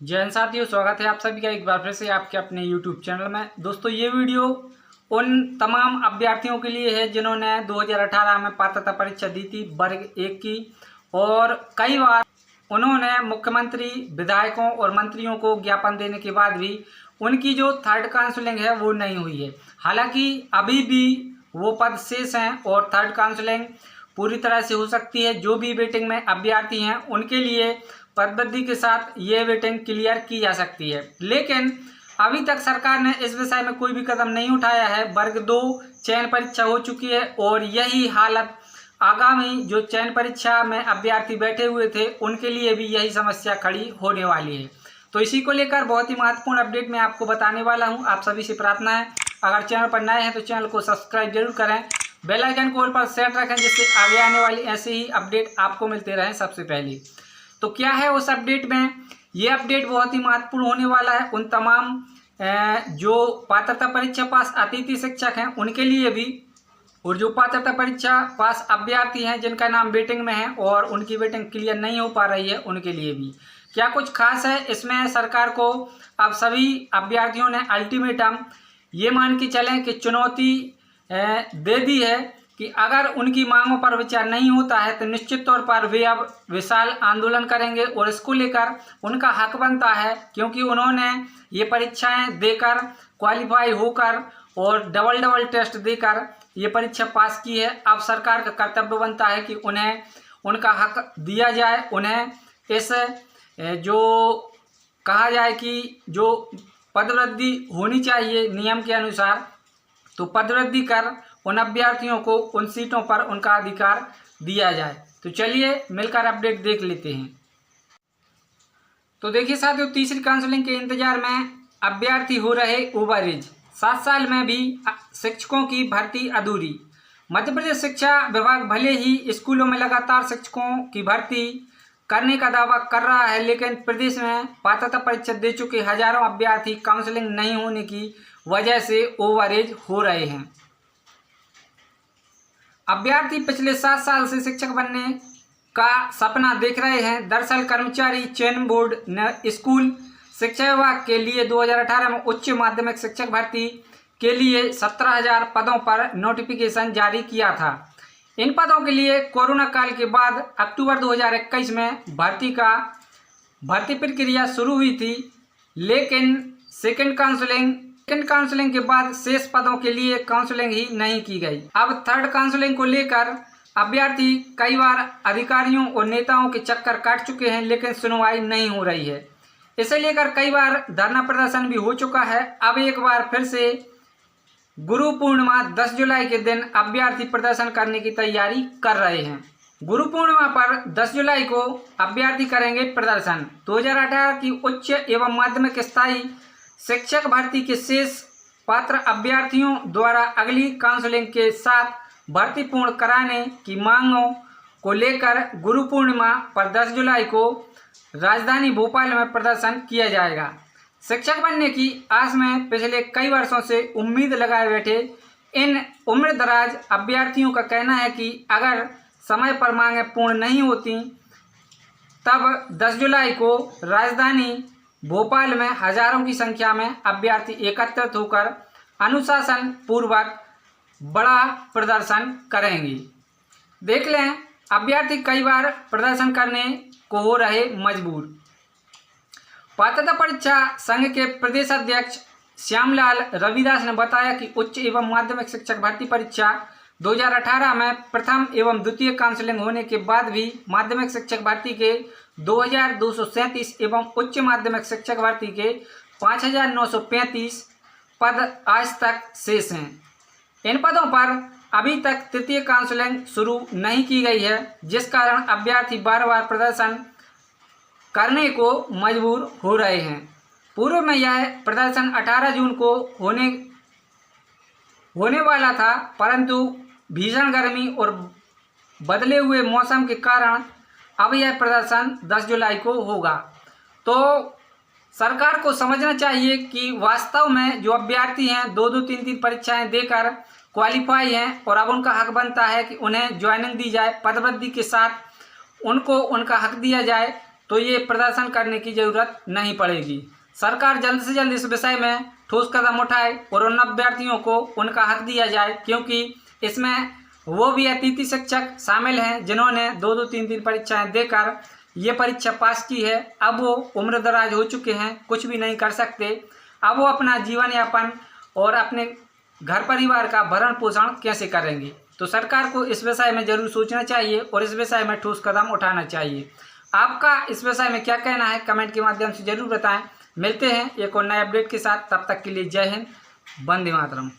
जय हिंद साथियों, स्वागत है आप सभी का एक बार फिर से आपके अपने YouTube चैनल में। दोस्तों, ये वीडियो उन तमाम अभ्यर्थियों के लिए है जिन्होंने 2018 में पात्रता परीक्षा दी थी वर्ग 1 की, और कई बार उन्होंने मुख्यमंत्री, विधायकों और मंत्रियों को ज्ञापन देने के बाद भी उनकी जो थर्ड काउंसलिंग है वो नहीं हुई है। हालांकि अभी भी वो पद शेष हैं और थर्ड काउंसलिंग पूरी तरह से हो सकती है। जो भी वेटिंग में अभ्यर्थी हैं उनके लिए पदवृद्धि के साथ ये वेटिंग क्लियर की जा सकती है, लेकिन अभी तक सरकार ने इस विषय में कोई भी कदम नहीं उठाया है। वर्ग 2 चयन परीक्षा हो चुकी है और यही हालत आगामी जो चयन परीक्षा में अभ्यर्थी बैठे हुए थे उनके लिए भी यही समस्या खड़ी होने वाली है। तो इसी को लेकर बहुत ही महत्वपूर्ण अपडेट मैं आपको बताने वाला हूं। आप सभी से प्रार्थना है, अगर चैनल पर नए हैं तो चैनल को सब्सक्राइब जरूर करें, बेल आइकन को ऑल पर सेट रखें जिससे आगे आने वाली ऐसे ही अपडेट आपको मिलते रहें सबसे पहले। तो क्या है उस अपडेट में? ये अपडेट बहुत ही महत्वपूर्ण होने वाला है उन तमाम जो पात्रता परीक्षा पास अतिथि शिक्षक हैं उनके लिए भी, और जो पात्रता परीक्षा पास अभ्यर्थी हैं जिनका नाम वेटिंग में है और उनकी वेटिंग क्लियर नहीं हो पा रही है उनके लिए भी। क्या कुछ खास है इसमें? सरकार को अब सभी अभ्यर्थियों ने अल्टीमेटम ये मान के चलें कि चुनौती दे दी है कि अगर उनकी मांगों पर विचार नहीं होता है तो निश्चित तौर पर वे अब विशाल आंदोलन करेंगे, और इसको लेकर उनका हक बनता है क्योंकि उन्होंने ये परीक्षाएं देकर, क्वालिफाई होकर और डबल टेस्ट देकर ये परीक्षा पास की है। अब सरकार का कर्तव्य बनता है कि उन्हें उनका हक दिया जाए, उन्हें इस जो कहा जाए कि जो पदवृद्धि होनी चाहिए नियम के अनुसार, तो पदवृद्धि कर उन अभ्यर्थियों को उन सीटों पर उनका अधिकार दिया जाए। तो चलिए मिलकर अपडेट देख लेते हैं। तो देखिए साथियों, तीसरी काउंसलिंग के इंतजार में अभ्यर्थी हो रहे ओवरएज। 7 साल में भी शिक्षकों की भर्ती अधूरी। मध्य प्रदेश शिक्षा विभाग भले ही स्कूलों में लगातार शिक्षकों की भर्ती करने का दावा कर रहा है, लेकिन प्रदेश में पात्रता परीक्षा दे चुके हजारों अभ्यर्थी काउंसलिंग नहीं होने की वजह से ओवरएज हो रहे हैं। अभ्यर्थी पिछले 7 साल से शिक्षक बनने का सपना देख रहे हैं। दरअसल कर्मचारी चयन बोर्ड ने स्कूल शिक्षा विभाग के लिए 2018 में उच्च माध्यमिक शिक्षक भर्ती के लिए 17,000 पदों पर नोटिफिकेशन जारी किया था। इन पदों के लिए कोरोना काल के बाद अक्टूबर 2021 में भर्ती प्रक्रिया शुरू हुई थी, लेकिन सेकेंड काउंसलिंग के बाद शेष पदों के लिए काउंसलिंग ही नहीं की गई। अब थर्ड काउंसलिंग को लेकर अभ्यर्थी कई बार अधिकारियों और नेताओं के चक्कर काट चुके हैं, लेकिन सुनवाई नहीं हो रही है। इसे लेकर कई बार धरना प्रदर्शन भी हो चुका है। अब एक बार फिर से गुरु पूर्णिमा 10 जुलाई के दिन अभ्यर्थी प्रदर्शन करने की तैयारी कर रहे हैं। गुरु पूर्णिमा पर 10 जुलाई को अभ्यर्थी करेंगे प्रदर्शन। 2018 की उच्च एवं माध्यमिक स्थायी शिक्षक भर्ती के शेष पात्र अभ्यर्थियों द्वारा अगली काउंसलिंग के साथ भर्ती पूर्ण कराने की मांगों को लेकर गुरु पूर्णिमा पर 10 जुलाई को राजधानी भोपाल में प्रदर्शन किया जाएगा। शिक्षक बनने की आस में पिछले कई वर्षों से उम्मीद लगाए बैठे इन उम्रदराज अभ्यर्थियों का कहना है कि अगर समय पर मांगें पूर्ण नहीं होती तब 10 जुलाई को राजधानी भोपाल में हजारों की संख्या में अभ्यर्थी एकत्रित होकर अनुशासन पूर्वक बड़ा प्रदर्शन करेंगे। देख लें, अभ्यर्थी कई बार प्रदर्शन करने को हो रहे मजबूर। पात्रता परीक्षा संघ के प्रदेश अध्यक्ष श्यामलाल रविदास ने बताया कि उच्च एवं माध्यमिक शिक्षक भर्ती परीक्षा 2018 में प्रथम एवं द्वितीय काउंसलिंग होने के बाद भी माध्यमिक शिक्षक भर्ती के 2237 एवं उच्च माध्यमिक शिक्षक भर्ती के 5935 पद आज तक शेष हैं। इन पदों पर अभी तक तृतीय काउंसलिंग शुरू नहीं की गई है, जिस कारण अभ्यर्थी बार बार प्रदर्शन करने को मजबूर हो रहे हैं। पूर्व में यह प्रदर्शन 18 जून को होने वाला था, परंतु भीषण गर्मी और बदले हुए मौसम के कारण अब यह प्रदर्शन 10 जुलाई को होगा। तो सरकार को समझना चाहिए कि वास्तव में जो अभ्यर्थी हैं 2-2, 3-3 परीक्षाएं देकर क्वालिफाई हैं और अब उनका हक बनता है कि उन्हें ज्वाइनिंग दी जाए, पदवृद्धि के साथ उनको उनका हक दिया जाए। तो ये प्रदर्शन करने की ज़रूरत नहीं पड़ेगी। सरकार जल्द से जल्द इस विषय में ठोस कदम उठाए और उन अभ्यर्थियों को उनका हक दिया जाए, क्योंकि इसमें वो भी अतिथि शिक्षक शामिल हैं जिन्होंने 2-2 3-3 परीक्षाएं देकर ये परीक्षा पास की है। अब वो उम्रदराज हो चुके हैं, कुछ भी नहीं कर सकते। अब वो अपना जीवन यापन और अपने घर परिवार का भरण पोषण कैसे करेंगे। तो सरकार को इस विषय में ज़रूर सोचना चाहिए और इस विषय में ठोस कदम उठाना चाहिए। आपका इस विषय में क्या कहना है, कमेंट के माध्यम से ज़रूर बताएं। मिलते हैं एक और नए अपडेट के साथ, तब तक के लिए जय हिंद, वंदे मातरम।